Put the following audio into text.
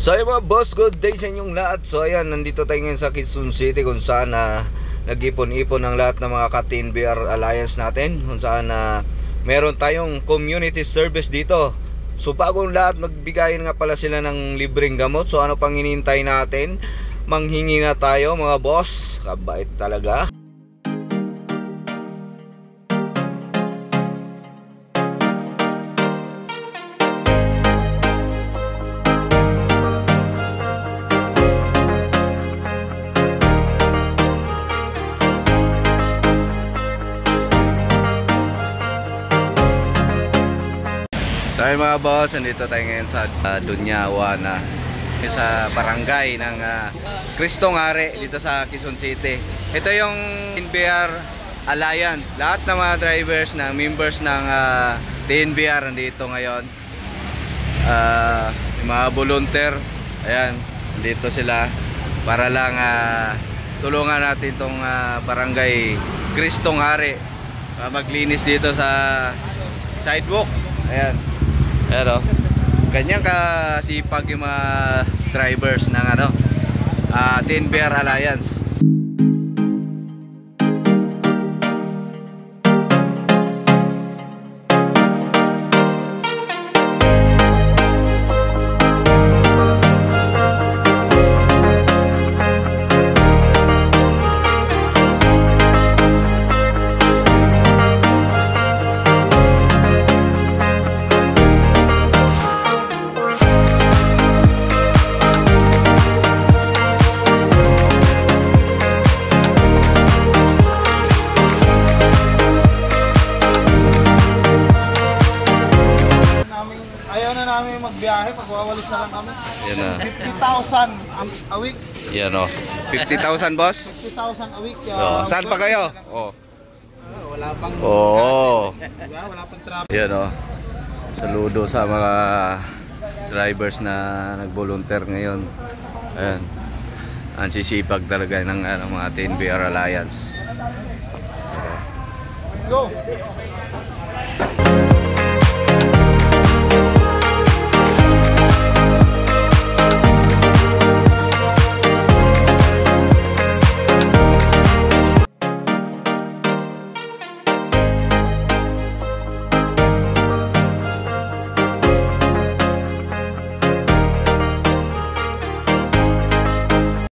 So ayun mga boss, good day sa inyong lahat. So ayan, nandito tayo ngayon sa Quezon City kung saan nag-ipon-ipon ang lahat ng mga ka-TNVR Alliance natin, kung saan meron tayong community service dito. So bagong lahat, magbigayin nga pala sila ng libreng gamot. So ano pang hinihintay natin? Manghingi na tayo mga boss. Kabait talaga. So mga boss, nandito tayo ngayon sa Dunyawa na sa barangay ng Cristong Hari dito sa Quezon City. Ito yung TNVR Alliance. Lahat ng mga drivers na members ng TNVR nandito ngayon. Yung mga volunteer, ayan, nandito sila para lang tulungan natin itong barangay Cristong Hari maglinis dito sa sidewalk. Ayan. Pero kanyang kasipag yung mga drivers ng TNVR Alliance. Ayaw na namin magbiyahe, pagwawalis na lang kami. Yan na. 50,000 a week. Yan o. 50,000 boss? 50,000 a week. Saan pa kayo? Wala pang wala pang traffic. Yan o. Saludo sa mga drivers na nag-volunteer ngayon. Ayan. Ang sisipag talaga ng mga TNVR Alliance. Go!